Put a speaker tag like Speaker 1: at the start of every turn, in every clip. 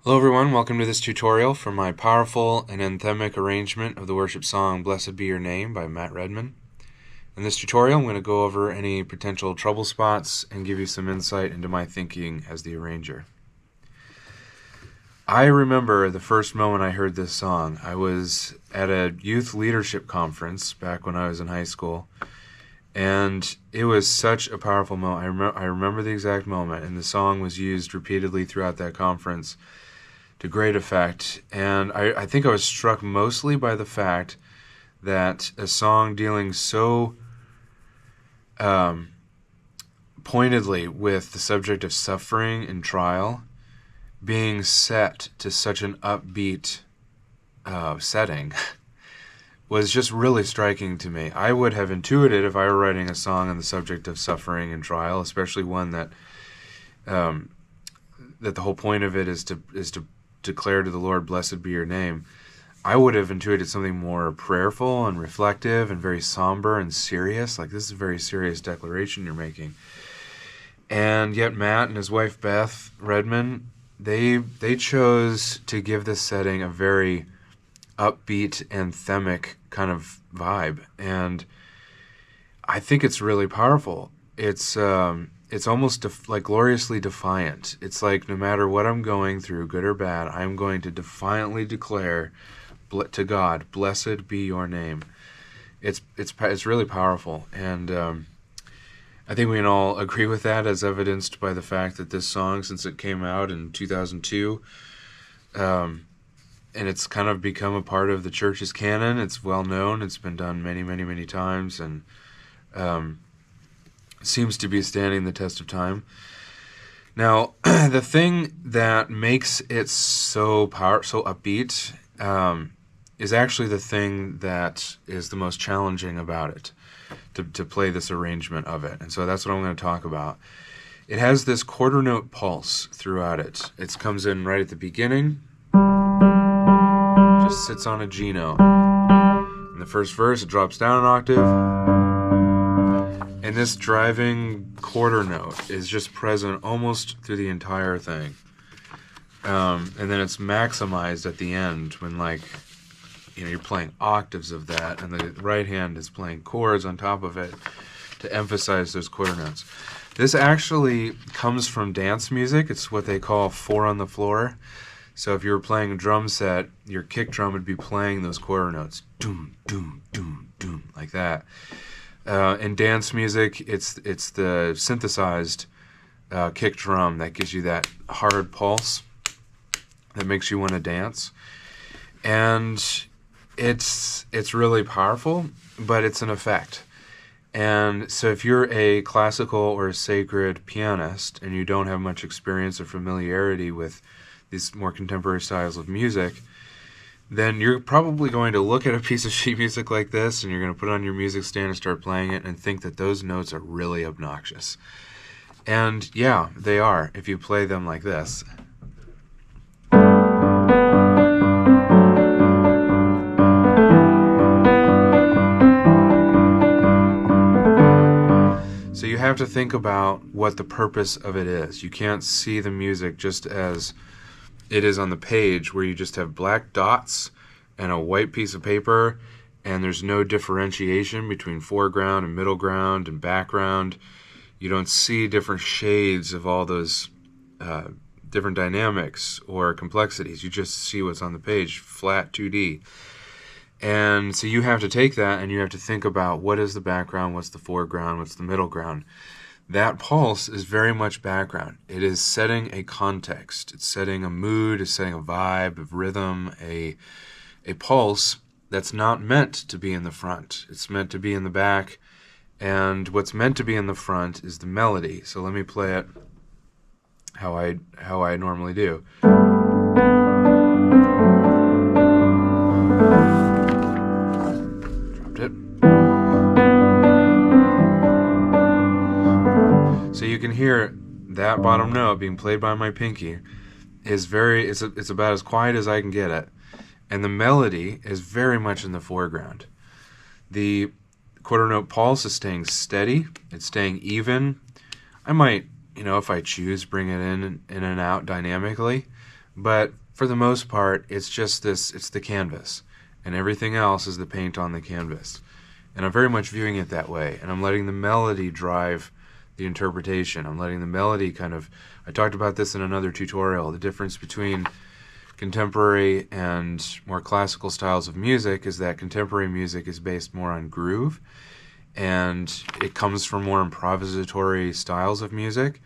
Speaker 1: Hello everyone, welcome to this tutorial for my powerful and anthemic arrangement of the worship song Blessed Be Your Name by Matt Redman. In this tutorial I'm going to go over any potential trouble spots and give you some insight into my thinking as the arranger. I remember the first moment I heard this song. I was at a youth leadership conference back when I was in high school, and it was such a powerful moment. I remember the exact moment, and the song was used repeatedly throughout that conference to great effect. And I think I was struck mostly by the fact that a song dealing so pointedly with the subject of suffering and trial being set to such an upbeat setting was just really striking to me. I would have intuited if I were writing a song on the subject of suffering and trial, especially one that that the whole point of it is to declare to the Lord, "Blessed be your name," I would have intuited something more prayerful and reflective and very somber and serious. Like, this is a very serious declaration you're making. And yet Matt and his wife Beth Redman, they chose to give this setting a very upbeat, anthemic kind of vibe, and I think it's really powerful. It's almost like gloriously defiant. It's like, no matter what I'm going through, good or bad, I'm going to defiantly declare to God, "Blessed be your name." It's really powerful, and I think we can all agree with that, as evidenced by the fact that this song, since it came out in 2002, and it's kind of become a part of the church's canon. It's well known. It's been done many, many, many times, and seems to be standing the test of time. Now, the thing that makes it so upbeat is actually the thing that is the most challenging about it, to play this arrangement of it. And so that's what I'm going to talk about. It has this quarter note pulse throughout it. It comes in right at the beginning, just sits on a G note. In the first verse, it drops down an octave, and this driving quarter note is just present almost through the entire thing. And then it's maximized at the end when, like, you're playing octaves of that, and the right hand is playing chords on top of it to emphasize those quarter notes. This actually comes from dance music. It's what they call four on the floor. So if you were playing a drum set, your kick drum would be playing those quarter notes, doom, doom, doom, doom, like that. In dance music, it's the synthesized kick drum that gives you that hard pulse that makes you want to dance. And it's really powerful, but it's an effect. And so if you're a classical or a sacred pianist and you don't have much experience or familiarity with these more contemporary styles of music, then you're probably going to look at a piece of sheet music like this, and you're going to put it on your music stand and start playing it and think that those notes are really obnoxious. And yeah, they are if you play them like this. So you have to think about what the purpose of it is. You can't see the music just as it is on the page, where you just have black dots and a white piece of paper, and there's no differentiation between foreground and middle ground and background. You don't see different shades of all those different dynamics or complexities. You just see what's on the page, flat 2D. And so you have to take that and you have to think about, what is the background, what's the foreground, what's the middle ground. That pulse is very much background. It is setting a context. It's setting a mood, it's setting a vibe of rhythm, a pulse that's not meant to be in the front. It's meant to be in the back, and what's meant to be in the front is the melody. So let me play it how I normally do. Dropped it. So you can hear that bottom note being played by my pinky is it's about as quiet as I can get it, and the melody is very much in the foreground. The quarter note pulse is staying steady, it's staying even. I might, if I choose, bring it in and out dynamically, But for the most part, it's just this, it's the canvas, and everything else is the paint on the canvas. And I'm very much viewing it that way, and I'm letting the melody drive the interpretation. I'm letting the melody kind of, I talked about this in another tutorial, the difference between contemporary and more classical styles of music is that contemporary music is based more on groove, and it comes from more improvisatory styles of music.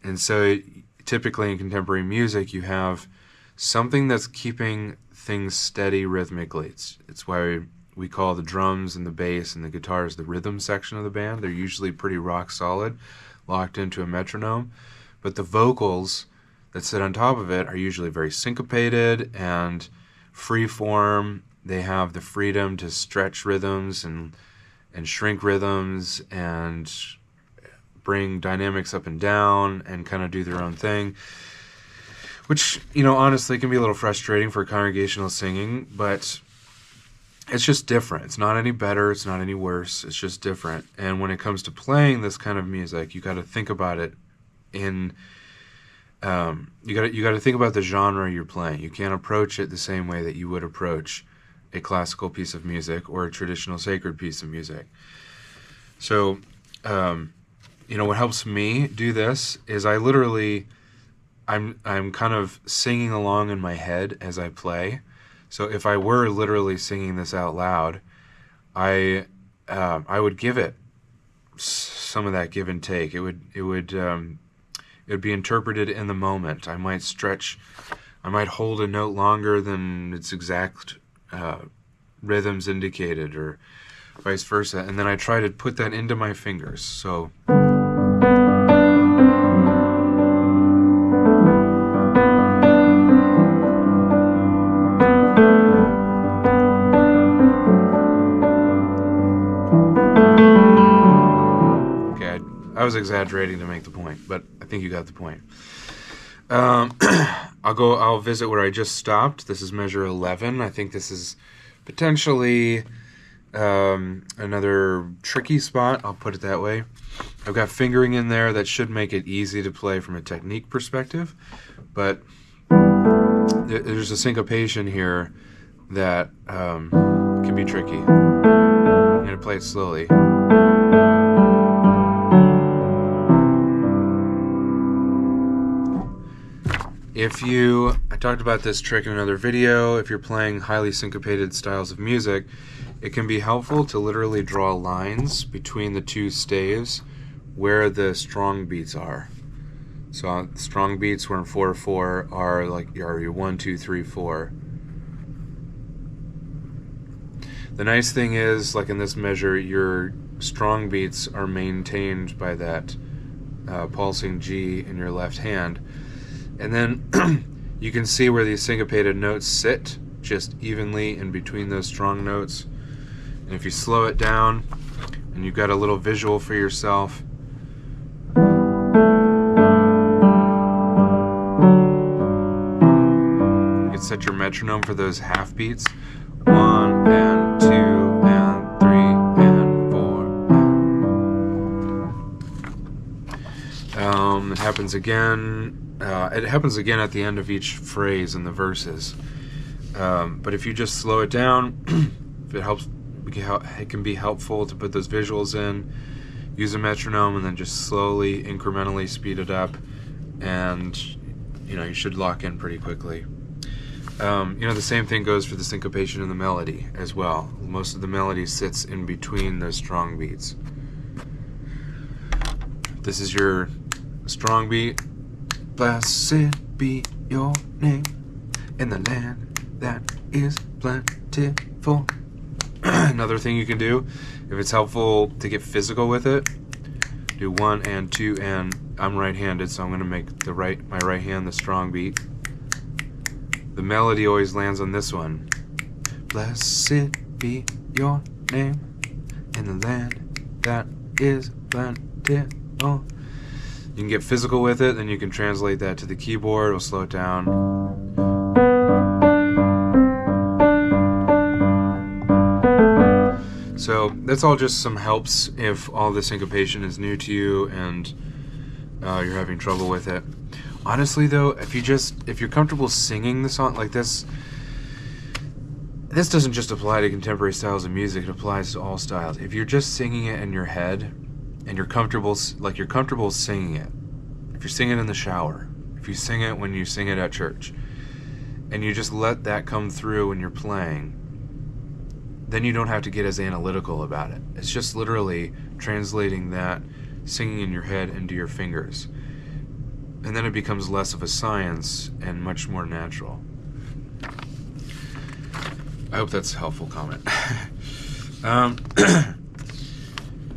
Speaker 1: And so typically in contemporary music you have something that's keeping things steady rhythmically. It's why we call the drums and the bass and the guitars the rhythm section of the band. They're usually pretty rock solid, locked into a metronome. But the vocals that sit on top of it are usually very syncopated and free form. They have the freedom to stretch rhythms and shrink rhythms and bring dynamics up and down and kind of do their own thing, which, you know, honestly can be a little frustrating for congregational singing, but it's just different. It's not any better, it's not any worse, it's just different. And when it comes to playing this kind of music, you got to think about it in you got to think about the genre you're playing. You can't approach it the same way that you would approach a classical piece of music or a traditional sacred piece of music. So you know, what helps me do this is I literally I'm kind of singing along in my head as I play. So if I were literally singing this out loud, I would give it some of that give and take. It would be interpreted in the moment. I might stretch, I might hold a note longer than its exact rhythms indicated, or vice versa, and then I try to put that into my fingers. So I was exaggerating to make the point, but I think you got the point. I'll visit where I just stopped. This is measure 11. I think this is potentially another tricky spot, I'll put it that way. I've got fingering in there that should make it easy to play from a technique perspective, but there's a syncopation here that can be tricky. I'm going to play it slowly. I talked about this trick in another video. If you're playing highly syncopated styles of music, it can be helpful to literally draw lines between the two staves where the strong beats are. So strong beats where in 4/4 are your 1, 2, 3, 4. The nice thing is, like in this measure, your strong beats are maintained by that pulsing G in your left hand. And then you can see where these syncopated notes sit just evenly in between those strong notes. And if you slow it down and you've got a little visual for yourself, you can set your metronome for those half beats. 1 and 2 and 3 and 4. It happens again. It happens again at the end of each phrase in the verses. But if you just slow it down, if it helps, it can be helpful to put those visuals in, use a metronome, and then just slowly, incrementally speed it up, and you should lock in pretty quickly. The same thing goes for the syncopation in the melody as well. Most of the melody sits in between those strong beats. This is your strong beat. Blessed be your name in the land that is plentiful. Another thing you can do, if it's helpful to get physical with it, do 1 and 2 and I'm right-handed, so I'm going to make my right hand the strong beat. The melody always lands on this one. Blessed be your name in the land that is plentiful. You can get physical with it, then you can translate that to the keyboard. It'll slow it down. So that's all just some helps if all the syncopation is new to you and you're having trouble with it. Honestly, though, if you're comfortable singing the song like this, this doesn't just apply to contemporary styles of music. It applies to all styles. If you're just singing it in your head, and you're comfortable singing it, if you're singing in the shower, if you sing it when you sing it at church, and you just let that come through when you're playing, then you don't have to get as analytical about it. It's just literally translating that singing in your head into your fingers. And then it becomes less of a science and much more natural. I hope that's a helpful comment.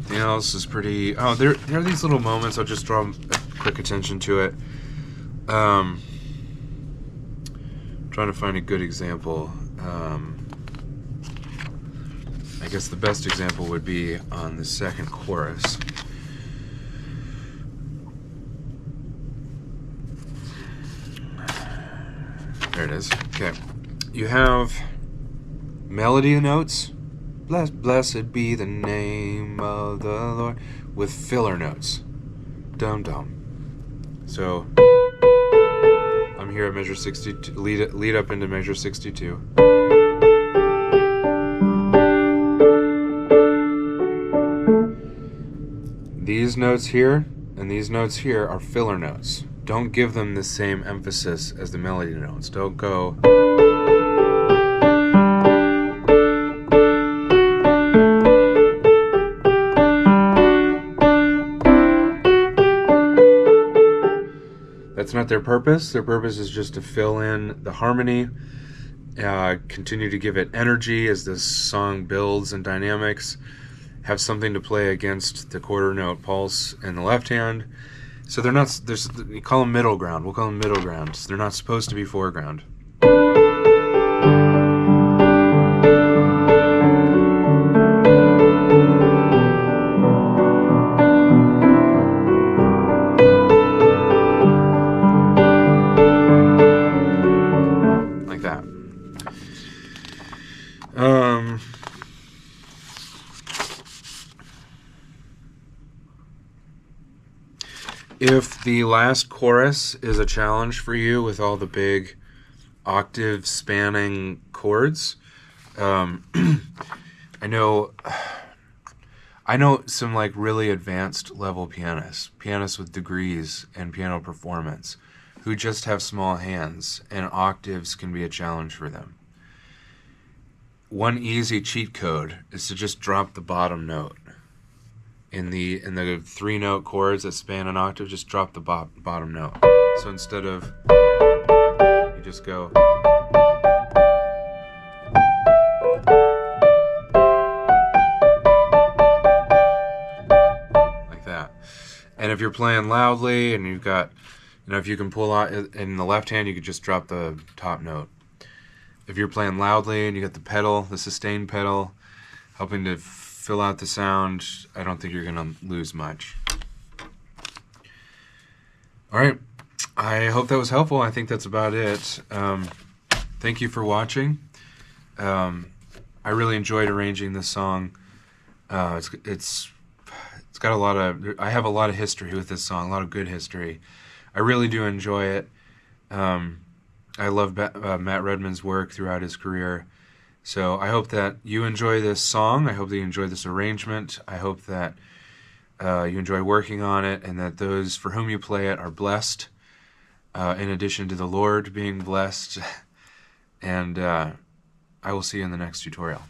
Speaker 1: Anything else is pretty... Oh, there are these little moments. I'll just draw quick attention to it. Trying to find a good example. I guess the best example would be on the second chorus. There it is. Okay. You have melody notes. Blessed be the name of the Lord, with filler notes. Dum dum. So I'm here at measure 62. Lead up into measure 62. These notes here and these notes here are filler notes. Don't give them the same emphasis as the melody notes. Don't go. That's not their purpose. Their purpose is just to fill in the harmony, continue to give it energy as this song builds in dynamics, have something to play against the quarter note pulse in the left hand. So they're not, you call them middle ground. We'll call them middle ground. So they're not supposed to be foreground. Like that. If the last chorus is a challenge for you with all the big octave spanning chords, I know some like really advanced level pianists with degrees in piano performance, who just have small hands, and octaves can be a challenge for them. One easy cheat code is to just drop the bottom note. In the 3-note chords that span an octave, just drop the bottom note. So instead of, you just go. Like that. And if you're playing loudly and you've got, if you can pull out in the left hand, you could just drop the top note. If you're playing loudly and you got the pedal, the sustain pedal, helping to fill out the sound, I don't think you're going to lose much. All right. I hope that was helpful. I think that's about it. Thank you for watching. I really enjoyed arranging this song. It's got a lot of, I have a lot of history with this song, a lot of good history. I really do enjoy it. I love Matt Redman's work throughout his career. So I hope that you enjoy this song. I hope that you enjoy this arrangement. I hope that you enjoy working on it, and that those for whom you play it are blessed, in addition to the Lord being blessed. And I will see you in the next tutorial.